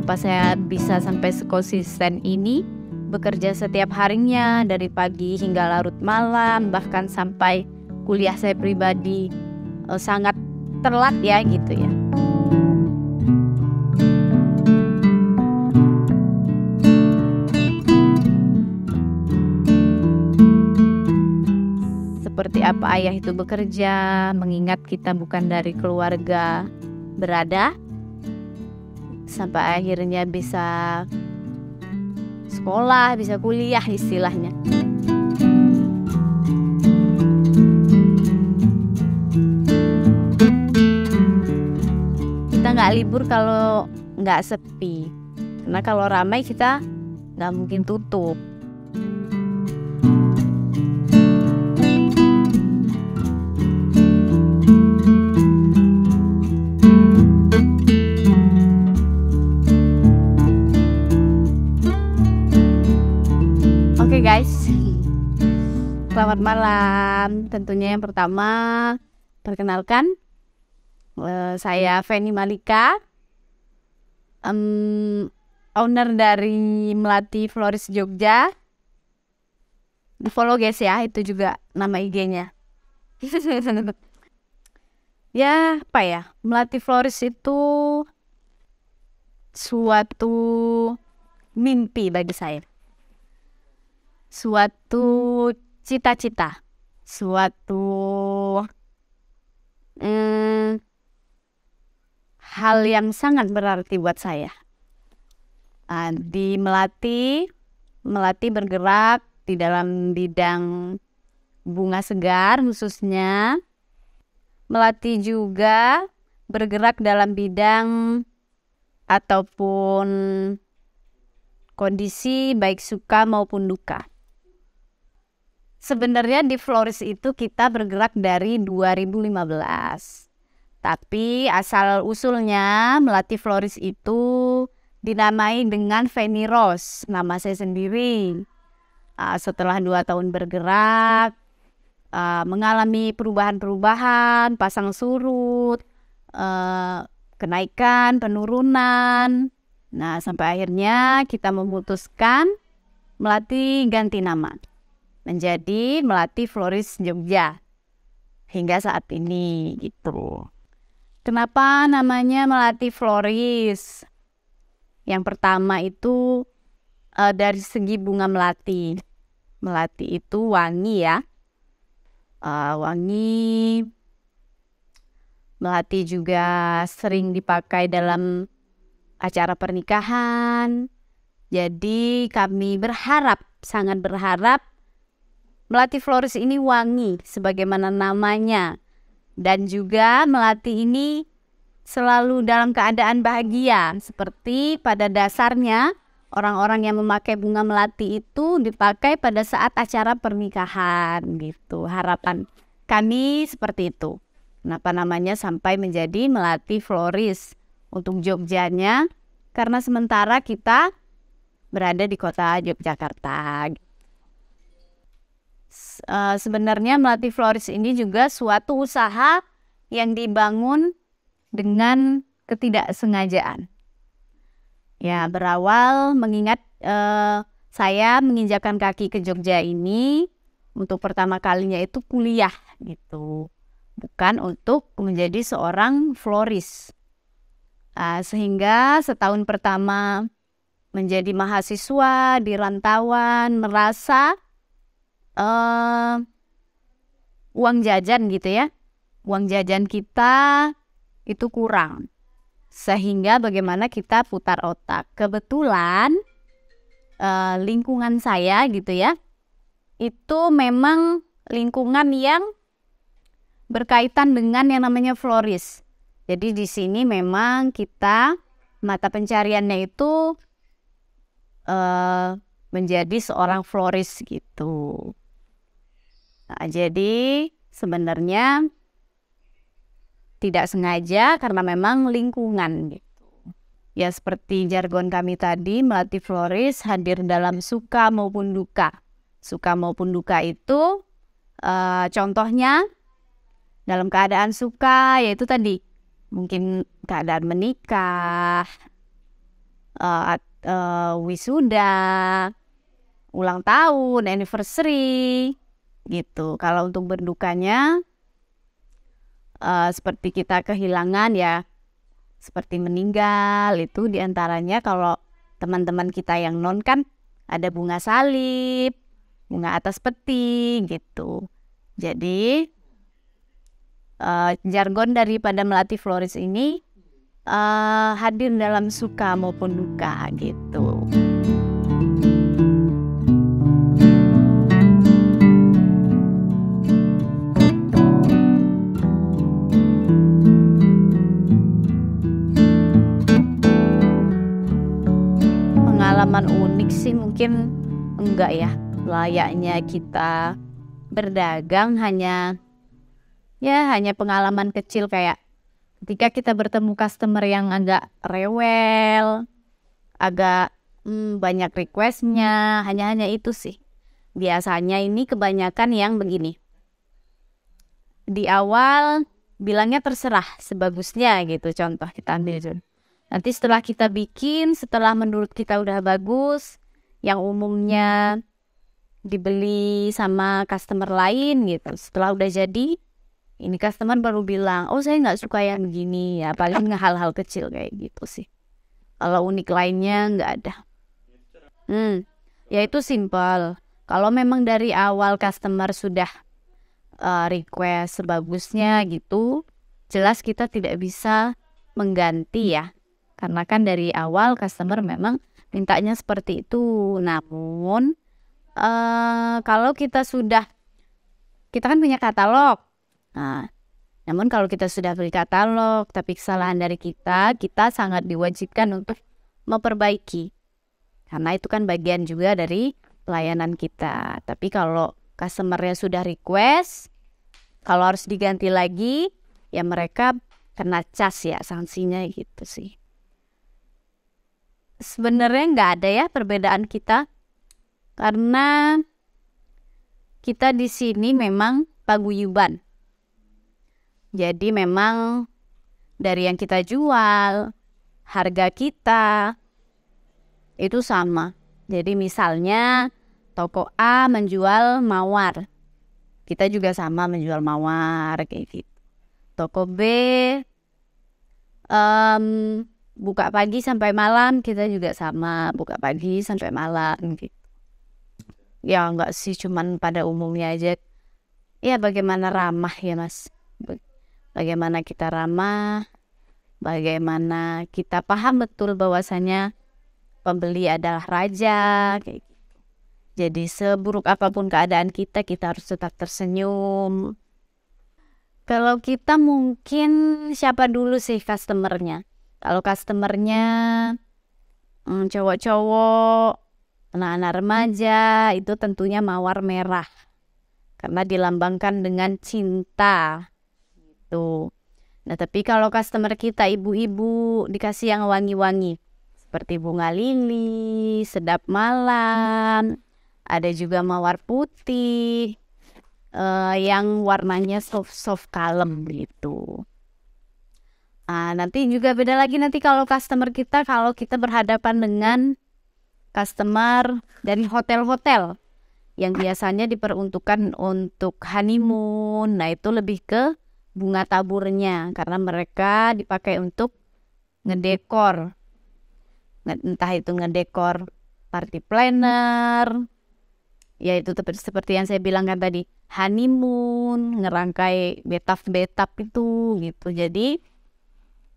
kenapa saya bisa sampai sekonsisten ini, bekerja setiap harinya dari pagi hingga larut malam, bahkan sampai kuliah saya pribadi sangat telat ya gitu ya. Seperti apa ayah itu bekerja, mengingat kita bukan dari keluarga berada, sampai akhirnya bisa sekolah, bisa kuliah istilahnya. Kita nggak libur kalau nggak sepi, karena kalau ramai kita nggak mungkin tutup. Oke guys, selamat malam. Tentunya yang pertama, perkenalkan, saya Feni Malika, owner dari Melati Floris Jogja. Di follow guys ya, itu juga nama IG-nya. Ya apa ya, Melati Floris itu suatu mimpi bagi saya, suatu cita-cita, suatu hal yang sangat berarti buat saya. Di Melati bergerak di dalam bidang bunga segar khususnya. Melati juga bergerak dalam bidang ataupun kondisi baik suka maupun duka. Sebenarnya di Floris itu kita bergerak dari 2015. Tapi asal usulnya Melati Floris itu dinamai dengan Feni Rose, nama saya sendiri. Setelah 2 tahun bergerak, mengalami perubahan-perubahan, pasang surut, kenaikan, penurunan. Nah, sampai akhirnya kita memutuskan Melati ganti nama menjadi Melati Floris Jogja hingga saat ini gitu. Kenapa namanya Melati Floris? Yang pertama itu dari segi bunga melati. Melati itu wangi ya, wangi. Melati juga sering dipakai dalam acara pernikahan. Jadi kami berharap, sangat berharap Melati Floris ini wangi sebagaimana namanya. Dan juga Melati ini selalu dalam keadaan bahagia. Seperti pada dasarnya orang-orang yang memakai bunga melati itu dipakai pada saat acara pernikahan gitu. Harapan kami seperti itu. Kenapa namanya sampai menjadi Melati Floris untuk Jogjanya? Karena sementara kita berada di kota Yogyakarta. Sebenarnya Melati Floris ini juga suatu usaha yang dibangun dengan ketidaksengajaan. Ya, berawal mengingat saya menginjakan kaki ke Jogja ini untuk pertama kalinya itu kuliah gitu, bukan untuk menjadi seorang floris. Sehingga setahun pertama menjadi mahasiswa di rantauan merasa uang jajan gitu ya, uang jajan kita itu kurang. Sehingga bagaimana kita putar otak. Kebetulan lingkungan saya gitu ya, itu memang lingkungan yang berkaitan dengan yang namanya floris. Jadi di sini memang kita mata pencariannya itu menjadi seorang floris gitu. Nah, jadi sebenarnya tidak sengaja karena memang lingkungan gitu. Ya seperti jargon kami tadi, Melati Floris hadir dalam suka maupun duka. Suka maupun duka itu contohnya dalam keadaan suka yaitu tadi mungkin keadaan menikah, wisuda, ulang tahun, anniversary gitu. Kalau untuk berdukanya seperti kita kehilangan ya, seperti meninggal, itu diantaranya kalau teman-teman kita yang non kan ada bunga salib, bunga atas peti gitu. Jadi jargon daripada Melati Flores ini hadir dalam suka maupun duka gitu. Pengalaman unik sih mungkin enggak ya, layaknya kita berdagang hanya pengalaman kecil kayak ketika kita bertemu customer yang agak rewel, agak banyak requestnya, hanya itu sih. Biasanya ini kebanyakan yang begini, di awal bilangnya terserah sebagusnya gitu, contoh kita ambil Jun. Nanti setelah kita bikin, setelah menurut kita udah bagus, yang umumnya dibeli sama customer lain gitu, setelah udah jadi, ini customer baru bilang, oh saya nggak suka yang begini ya, paling hal-hal kecil kayak gitu sih. Kalau unik lainnya nggak ada. Ya itu simple. Kalau memang dari awal customer sudah request sebagusnya gitu, jelas kita tidak bisa mengganti ya. Karena kan dari awal customer memang mintanya seperti itu. Namun kalau kita kan punya katalog. Nah, namun kalau kita sudah beli katalog tapi kesalahan dari kita sangat diwajibkan untuk memperbaiki. Karena itu kan bagian juga dari pelayanan kita. Tapi kalau customernya sudah request, kalau harus diganti lagi, ya mereka kena cas ya, sanksinya gitu sih. Sebenarnya nggak ada ya perbedaan kita, karena kita di sini memang paguyuban. Jadi memang dari yang kita jual, harga kita itu sama. Jadi misalnya toko A menjual mawar, kita juga sama menjual mawar kayak gitu. Toko B buka pagi sampai malam, kita juga sama buka pagi sampai malam gitu. Ya enggak sih, cuman pada umumnya aja. Ya bagaimana ramah ya Mas. Bagaimana kita ramah, bagaimana kita paham betul bahwasanya pembeli adalah raja kayak gitu. Jadi seburuk apapun keadaan kita harus tetap tersenyum. Kalau kita mungkin siapa dulu sih customernya? Kalau customernya cowok-cowok, anak-anak remaja, itu tentunya mawar merah. Karena dilambangkan dengan cinta. Gitu. Nah, tapi kalau customer kita ibu-ibu dikasih yang wangi-wangi. Seperti bunga lili, sedap malam, ada juga mawar putih, yang warnanya soft kalem gitu. Nanti juga beda lagi nanti kalau customer kita, kalau kita berhadapan dengan customer dari hotel-hotel yang biasanya diperuntukkan untuk honeymoon. Nah itu lebih ke bunga taburnya, karena mereka dipakai untuk ngedekor, entah itu ngedekor party planner, ya itu seperti yang saya bilang kan tadi, honeymoon, ngerangkai betaf itu gitu. Jadi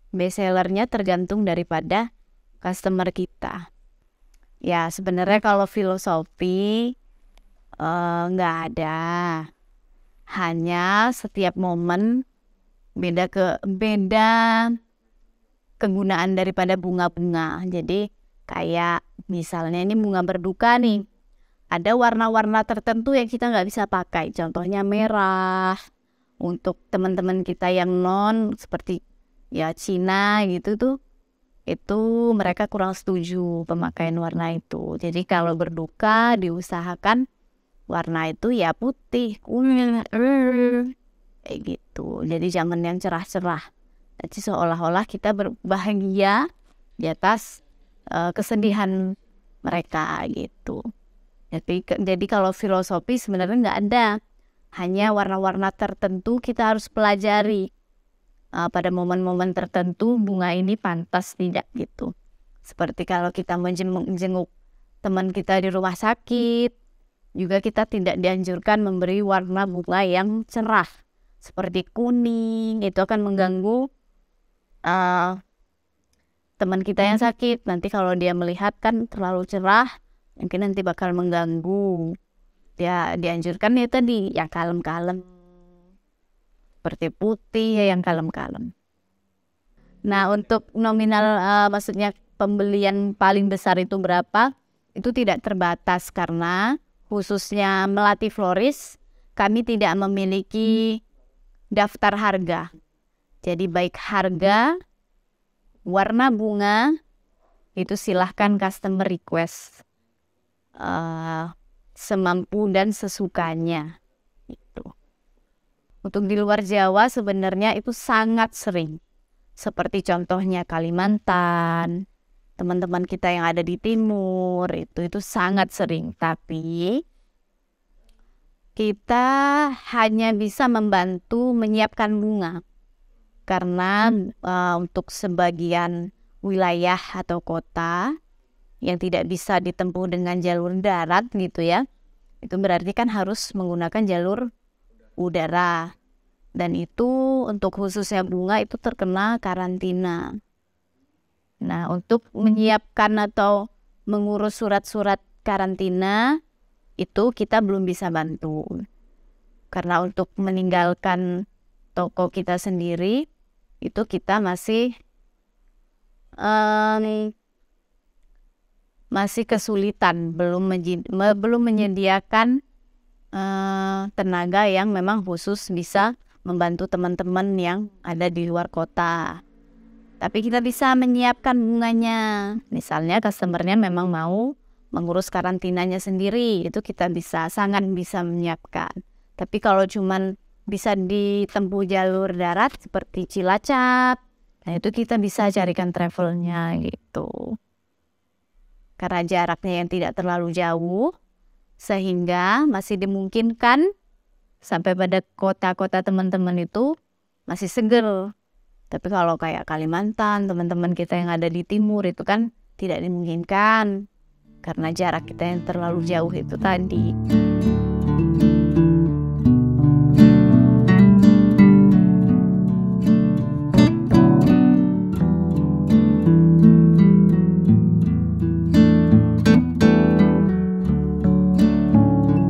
best sellernya tergantung daripada customer kita. Ya sebenarnya kalau filosofi nggak ada, hanya setiap momen beda kegunaan daripada bunga-bunga. Jadi kayak misalnya ini bunga berduka nih, ada warna-warna tertentu yang kita nggak bisa pakai, contohnya merah. Untuk teman-teman kita yang non seperti ya Cina gitu tuh, itu mereka kurang setuju pemakaian warna itu. Jadi kalau berduka diusahakan warna itu ya putih, kuning, kayak gitu. Jadi jangan yang cerah-cerah. Jadi seolah-olah kita berbahagia di atas kesedihan mereka gitu. Jadi kalau filosofi sebenarnya nggak ada, hanya warna-warna tertentu kita harus pelajari. Pada momen-momen tertentu bunga ini pantas tidak gitu. Seperti kalau kita menjenguk teman kita di rumah sakit, juga kita tidak dianjurkan memberi warna bunga yang cerah seperti kuning. Itu akan mengganggu teman kita yang sakit. Nanti kalau dia melihat kan terlalu cerah, mungkin nanti bakal mengganggu. Ya dianjurkan ya tadi yang kalem-kalem, seperti putih ya, yang kalem-kalem. Nah untuk nominal maksudnya pembelian paling besar itu berapa, itu tidak terbatas karena khususnya Melati Floris kami tidak memiliki daftar harga. Jadi baik harga, warna bunga itu silahkan customer request semampu dan sesukanya itu. Untuk di luar Jawa sebenarnya itu sangat sering, seperti contohnya Kalimantan, teman-teman kita yang ada di timur itu sangat sering. Tapi kita hanya bisa membantu menyiapkan bunga karena untuk sebagian wilayah atau kota yang tidak bisa ditempuh dengan jalur darat gitu ya, itu berarti kan harus menggunakan jalur udara, dan itu untuk khususnya bunga itu terkena karantina. Nah untuk menyiapkan atau mengurus surat-surat karantina itu kita belum bisa bantu, karena untuk meninggalkan toko kita sendiri itu kita masih kesulitan, belum menyediakan tenaga yang memang khusus bisa membantu teman-teman yang ada di luar kota. Tapi kita bisa menyiapkan bunganya. Misalnya customernya memang mau mengurus karantinanya sendiri, itu kita sangat bisa menyiapkan. Tapi kalau cuman bisa ditempuh jalur darat seperti Cilacap, nah itu kita bisa carikan travelnya gitu. Karena jaraknya yang tidak terlalu jauh, sehingga masih dimungkinkan sampai pada kota-kota teman-teman itu masih seger. Tapi kalau kayak Kalimantan, teman-teman kita yang ada di timur itu kan tidak dimungkinkan karena jarak kita yang terlalu jauh itu tadi.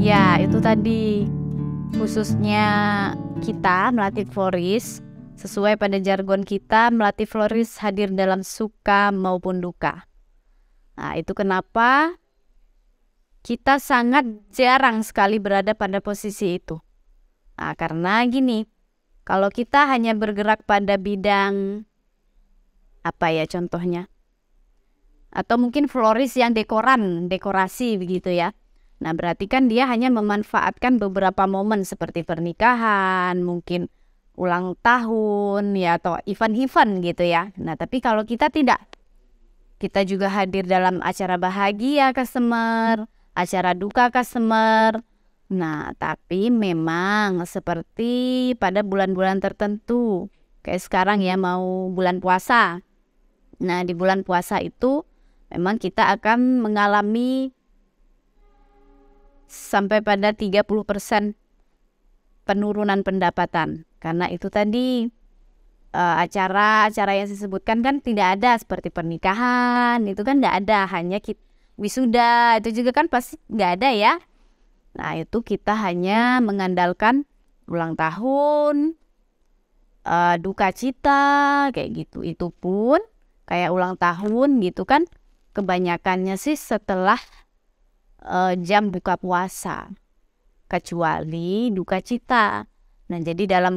Ya, itu tadi khususnya kita Melati Floris, sesuai pada jargon kita, Melati Floris hadir dalam suka maupun duka. Nah, itu kenapa kita sangat jarang sekali berada pada posisi itu. Nah, karena gini, kalau kita hanya bergerak pada bidang apa ya contohnya, atau mungkin floris yang dekorasi begitu ya. Nah, berarti kan dia hanya memanfaatkan beberapa momen seperti pernikahan, mungkin ulang tahun ya, atau event-event gitu ya. Nah, tapi kalau kita tidak, kita juga hadir dalam acara bahagia customer, acara duka customer. Nah, tapi memang seperti pada bulan-bulan tertentu, kayak sekarang ya mau bulan puasa. Nah, di bulan puasa itu memang kita akan mengalami sampai pada 30% penurunan pendapatan. Karena itu tadi acara-acara yang disebutkan kan tidak ada, seperti pernikahan itu kan tidak ada, hanya wisuda itu juga kan pasti nggak ada ya. Nah itu kita hanya mengandalkan ulang tahun, duka cita kayak gitu. Itu pun kayak ulang tahun gitu kan kebanyakannya sih setelah jam buka puasa, kecuali duka cita. Nah jadi dalam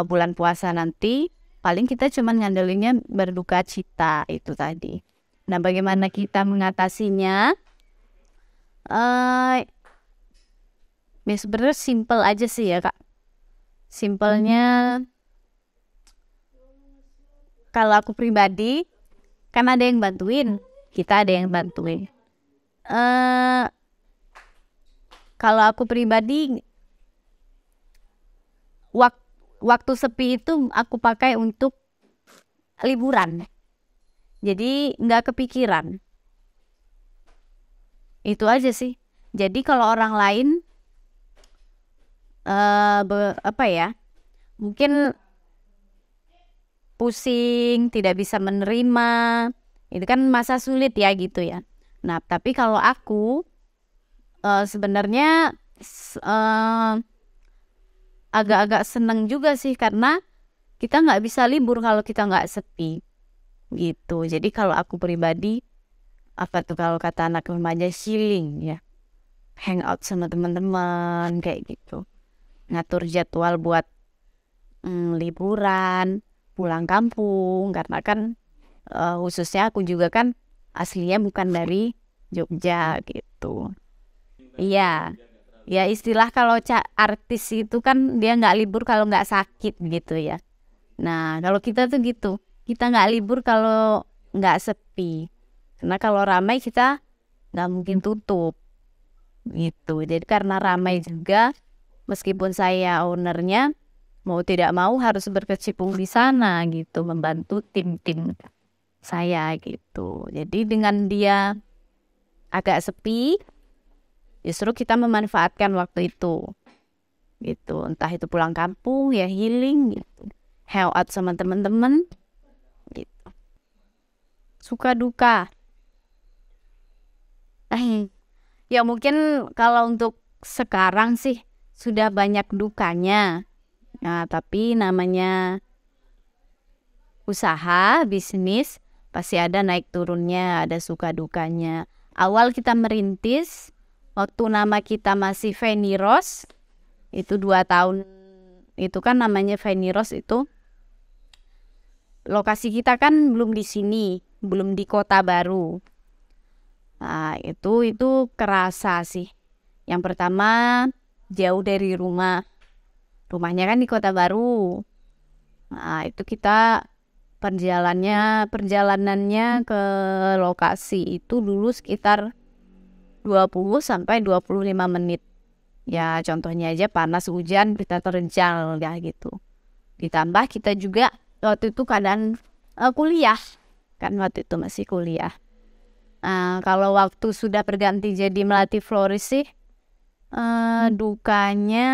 bulan puasa nanti paling kita cuma ngandelinnya berduka cita itu tadi. Nah bagaimana kita mengatasinya? Ya sebenarnya simple aja sih ya Kak. Simpelnya kalau aku pribadi kan ada yang bantuin, kita ada yang bantuin. Kalau aku pribadi, waktu sepi itu aku pakai untuk liburan, jadi nggak kepikiran. Itu aja sih. Jadi kalau orang lain mungkin pusing, tidak bisa menerima, itu kan masa sulit ya gitu ya. Nah tapi kalau aku sebenarnya agak-agak seneng juga sih, karena kita nggak bisa libur kalau kita nggak sepi gitu. Jadi kalau aku pribadi, apa tuh kalau kata anak remaja, healing ya, hangout sama teman-teman kayak gitu, ngatur jadwal buat liburan, pulang kampung, karena kan khususnya aku juga kan aslinya bukan dari Jogja gitu. Iya, ya istilah kalau artis itu kan dia nggak libur kalau nggak sakit gitu ya. Nah kalau kita tuh gitu, kita nggak libur kalau nggak sepi, karena kalau ramai kita nggak mungkin tutup gitu. Jadi karena ramai juga, meskipun saya ownernya, mau tidak mau harus berkecimpung di sana gitu, membantu tim-tim saya gitu. Jadi dengan dia agak sepi, justru kita memanfaatkan waktu itu gitu, entah itu pulang kampung ya, healing gitu, hangout sama teman-teman gitu. Suka duka, ya mungkin kalau untuk sekarang sih sudah banyak dukanya. Nah tapi namanya usaha bisnis pasti ada naik turunnya, ada suka dukanya. Awal kita merintis, waktu nama kita masih Veniros, itu 2 tahun itu kan namanya Veniros, itu lokasi kita kan belum di sini, belum di kota baru. Nah itu kerasa sih. Yang pertama jauh dari rumahnya kan di kota baru. Nah itu kita perjalanannya ke lokasi itu dulu sekitar 20 sampai 25 menit. Ya contohnya aja panas hujan kita terjal ya gitu. Ditambah kita juga waktu itu keadaan kuliah. Kan waktu itu masih kuliah. Nah, kalau waktu sudah berganti jadi melatih florist sih, dukanya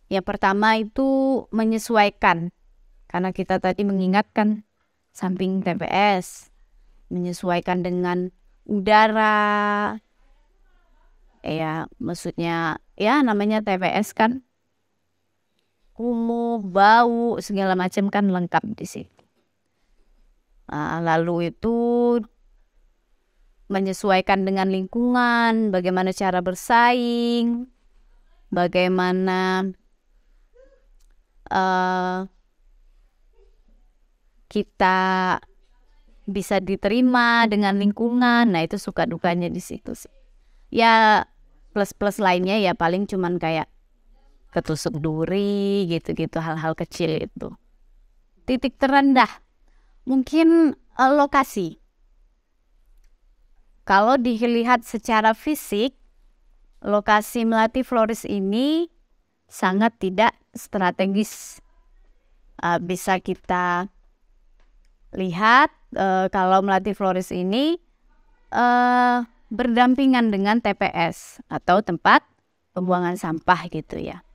yang pertama itu menyesuaikan. Karena kita tadi mengingatkan samping TPS, menyesuaikan dengan udara, ya maksudnya ya namanya TPS kan, kumuh, bau, segala macam kan lengkap di sini. Nah, lalu itu menyesuaikan dengan lingkungan, bagaimana cara bersaing, bagaimana kita bisa diterima dengan lingkungan. Nah itu suka dukanya di situ sih. Ya plus lainnya ya paling cuman kayak ketusuk duri gitu-gitu, hal-hal kecil itu. Titik terendah mungkin lokasi. Kalau dilihat secara fisik, lokasi Melati Florist ini sangat tidak strategis. Bisa kita lihat kalau Melati Florist ini berdampingan dengan TPS atau tempat pembuangan sampah gitu ya.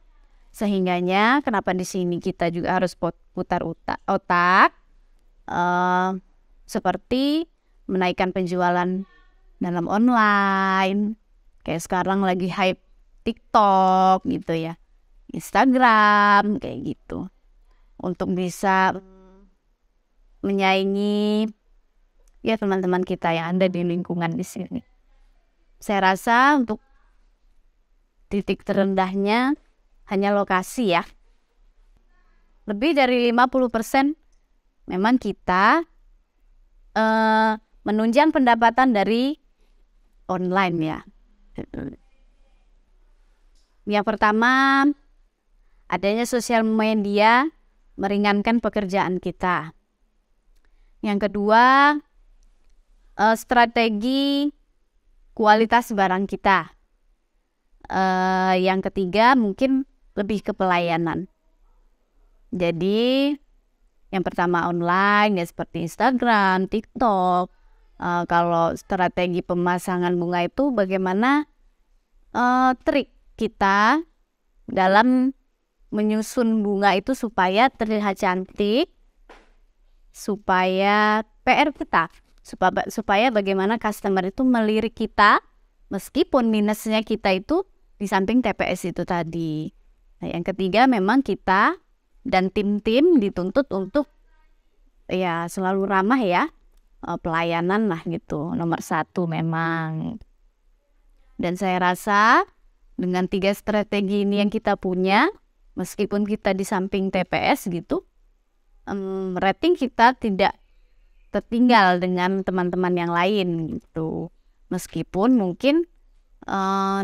Sehingganya kenapa di sini kita juga harus putar otak, seperti menaikkan penjualan dalam online, kayak sekarang lagi hype TikTok gitu ya, Instagram kayak gitu, untuk bisa menyaingi ya teman-teman kita yang ada di lingkungan di sini. Saya rasa untuk titik terendahnya hanya lokasi ya. Lebih dari 50% memang kita menunjang pendapatan dari online ya. Yang pertama, adanya sosial media meringankan pekerjaan kita. Yang kedua, strategi kualitas barang kita. Yang ketiga mungkin lebih ke pelayanan. Jadi yang pertama online ya seperti Instagram, TikTok. Kalau strategi pemasangan bunga itu bagaimana trik kita dalam menyusun bunga itu supaya terlihat cantik, supaya PR kita, supaya bagaimana customer itu melirik kita meskipun minusnya kita itu di samping TPS itu tadi. Nah, yang ketiga memang kita dan tim-tim dituntut untuk ya selalu ramah ya, pelayanan lah gitu, nomor 1 memang. Dan saya rasa dengan 3 strategi ini yang kita punya, meskipun kita di samping TPS gitu, rating kita tidak tertinggal dengan teman-teman yang lain gitu. Meskipun mungkin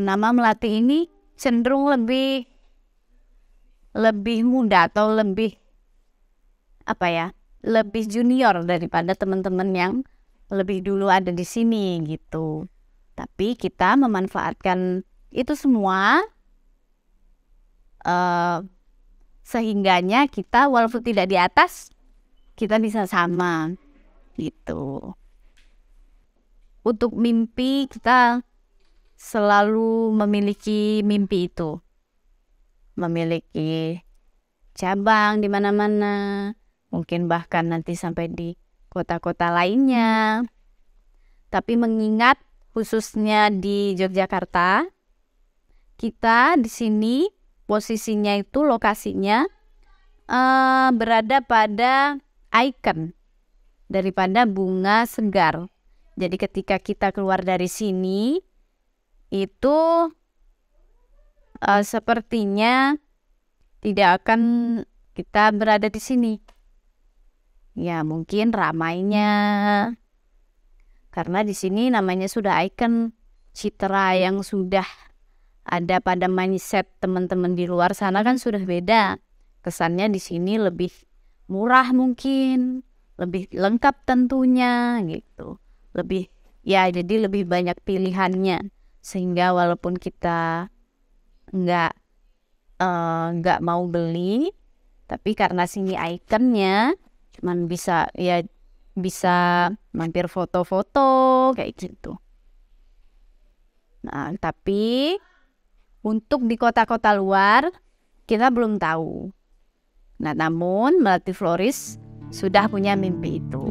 nama Melati ini cenderung lebih muda atau lebih lebih junior daripada teman-teman yang lebih dulu ada di sini gitu. Tapi kita memanfaatkan itu semua sehingganya kita walaupun tidak di atas, kita bisa sama gitu. Untuk mimpi, kita selalu memiliki mimpi itu, memiliki cabang di mana-mana, mungkin bahkan nanti sampai di kota-kota lainnya. Tapi mengingat khususnya di Yogyakarta, kita di sini posisinya itu lokasinya berada pada ikon daripada bunga segar. Jadi ketika kita keluar dari sini itu sepertinya tidak akan kita berada di sini. Ya mungkin ramainya, karena di sini namanya sudah ikon, citra yang sudah ada pada mindset teman-teman di luar sana kan sudah beda. Kesannya di sini lebih murah mungkin, lebih lengkap tentunya gitu. Jadi lebih banyak pilihannya, sehingga walaupun kita nggak mau beli, tapi karena sini ikonnya cuman bisa mampir foto-foto kayak gitu. Nah, tapi untuk di kota-kota luar kita belum tahu. Nah, namun Melati Floris sudah punya mimpi itu.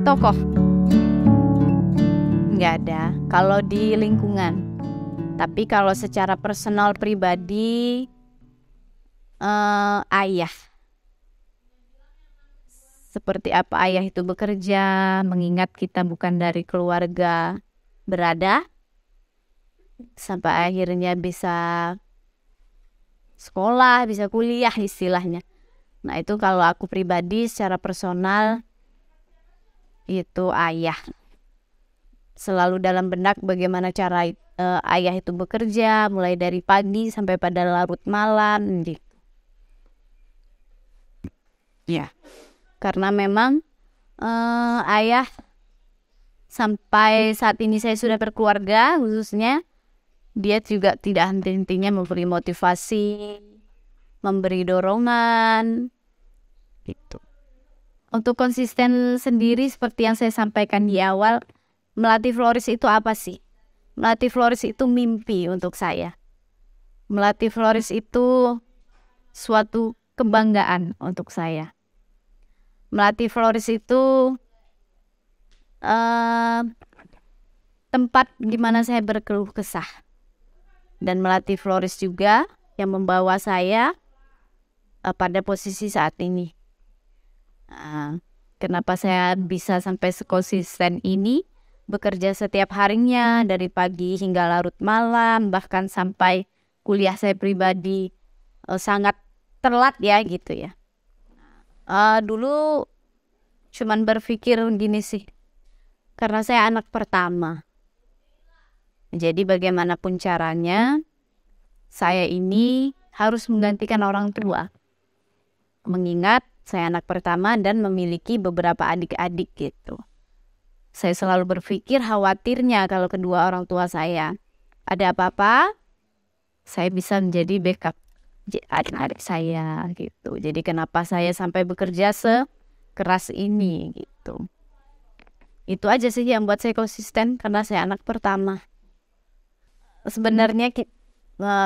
Tokoh nggak ada kalau di lingkungan, tapi kalau secara personal pribadi ayah. Seperti apa ayah itu bekerja, mengingat kita bukan dari keluarga berada, sampai akhirnya bisa sekolah, bisa kuliah istilahnya. Nah itu kalau aku pribadi secara personal itu ayah. Selalu dalam benak bagaimana cara ayah itu bekerja, mulai dari pagi sampai pada larut malam gitu. Ya. Karena memang ayah sampai saat ini saya sudah berkeluarga khususnya, dia juga tidak henti-hentinya memberi motivasi, memberi dorongan gitu. Untuk konsisten sendiri seperti yang saya sampaikan di awal, Melati Floris itu apa sih? Melati Floris itu mimpi untuk saya. Melati Floris itu suatu kebanggaan untuk saya. Melati Floris itu tempat di mana saya berkeluh kesah. Dan Melati Floris juga yang membawa saya pada posisi saat ini. Kenapa saya bisa sampai sekonsisten ini, bekerja setiap harinya dari pagi hingga larut malam, bahkan sampai kuliah saya pribadi sangat telat ya gitu ya. Dulu cuman berpikir gini sih, karena saya anak pertama. Jadi bagaimanapun caranya, saya ini harus menggantikan orang tua. Mengingat saya anak pertama dan memiliki beberapa adik-adik gitu. Saya selalu berpikir khawatirnya kalau kedua orang tua saya ada apa-apa, saya bisa menjadi backup adik-adik saya gitu. Jadi kenapa saya sampai bekerja sekeras ini gitu. Itu aja sih yang buat saya konsisten, karena saya anak pertama. Sebenarnya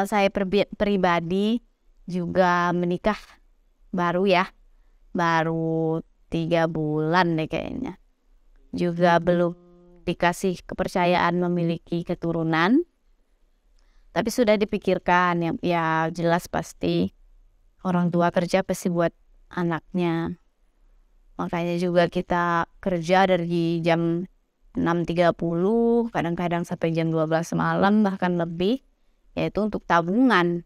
saya pribadi juga menikah baru ya, baru 3 bulan deh kayaknya. Juga belum dikasih kepercayaan memiliki keturunan, tapi sudah dipikirkan ya jelas pasti orang tua kerja pasti buat anaknya. Makanya juga kita kerja dari jam 6.30, kadang-kadang sampai jam 12 malam bahkan lebih, yaitu untuk tabungan.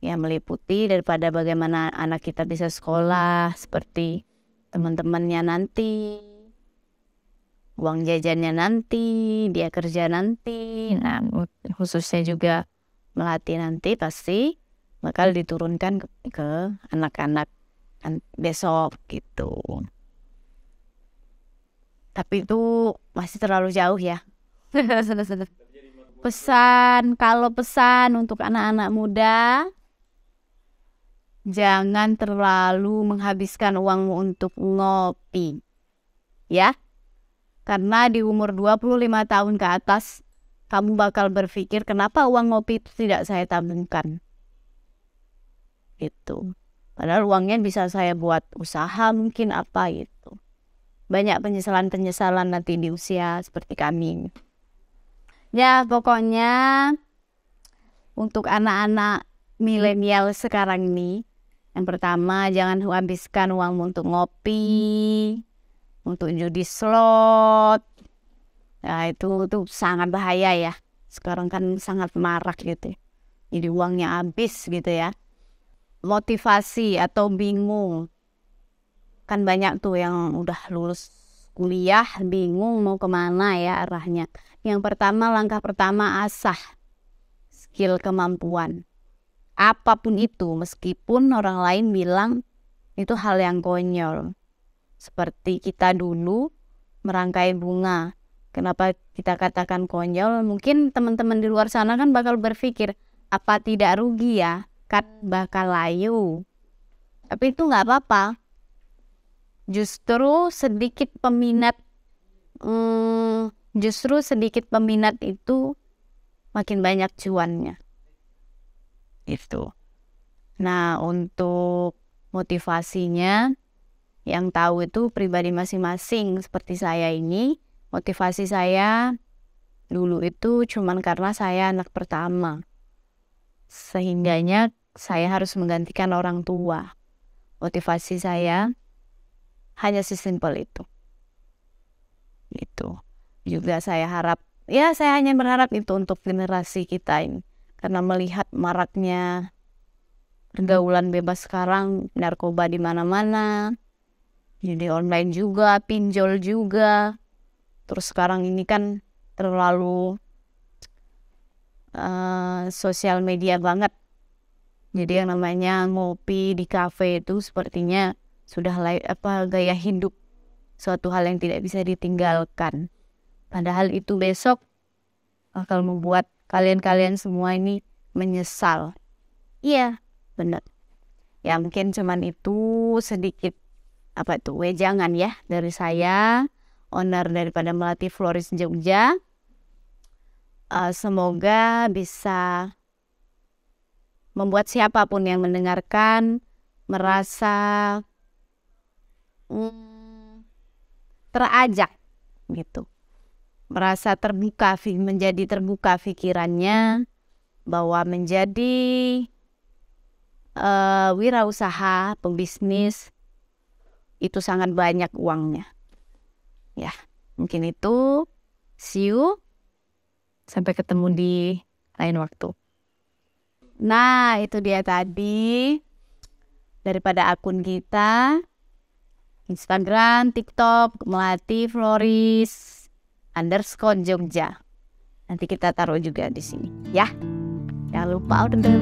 Ya meliputi daripada bagaimana anak kita bisa sekolah seperti teman-temannya nanti, uang jajannya nanti, dia kerja nanti. Nah, khususnya juga melati nanti pasti bakal diturunkan ke anak-anak besok gitu. Tapi itu masih terlalu jauh ya. Kalau pesan untuk anak-anak muda, jangan terlalu menghabiskan uangmu untuk ngopi. Ya. Karena di umur 25 tahun ke atas, kamu bakal berpikir kenapa uang ngopi itu tidak saya tabungkan. Gitu. Padahal uangnya bisa saya buat usaha mungkin apa gitu. Banyak penyesalan-penyesalan nanti di usia seperti kami. Ya pokoknya untuk anak-anak milenial sekarang ini, yang pertama jangan habiskan uang untuk ngopi, untuk judi slot. Nah itu sangat bahaya ya. Sekarang kan sangat marak gitu. Jadi uangnya habis gitu ya. Motivasi atau bingung. Kan banyak tuh yang udah lulus kuliah bingung mau kemana ya arahnya. Yang pertama, langkah pertama asah skill kemampuan. Apapun itu, meskipun orang lain bilang itu hal yang konyol. Seperti kita dulu merangkai bunga. Kenapa kita katakan konyol? Mungkin teman-teman di luar sana kan bakal berpikir, apa tidak rugi ya? Kan bakal layu. Tapi itu nggak apa-apa. Justru sedikit peminat itu makin banyak cuannya. Itu. Nah, untuk motivasinya yang tahu itu pribadi masing-masing. Seperti saya ini, motivasi saya dulu itu cuman karena saya anak pertama. Sehingganya saya harus menggantikan orang tua. Motivasi saya hanya sesimpel itu. Gitu. Juga saya hanya berharap itu untuk generasi kita ini. Karena melihat maraknya pergaulan bebas sekarang, narkoba di mana-mana, jadi online juga, pinjol juga. Terus sekarang ini kan terlalu sosial media banget. Jadi yang namanya ngopi di kafe itu sepertinya sudah gaya hidup, suatu hal yang tidak bisa ditinggalkan. Padahal itu besok akan membuat kalian semua ini menyesal. Iya, benar. Ya mungkin cuman itu sedikit wejangan ya dari saya, owner daripada Melati Floris Jogja. Semoga bisa membuat siapapun yang mendengarkan merasa terajak gitu, merasa menjadi terbuka pikirannya bahwa menjadi wirausaha, pebisnis itu sangat banyak uangnya. Ya, mungkin itu. See you. Sampai ketemu di lain waktu. Nah, itu dia tadi daripada akun kita. Instagram, TikTok, Melati Floris. underscore Jogja. Nanti kita taruh juga di sini ya. Jangan lupa order.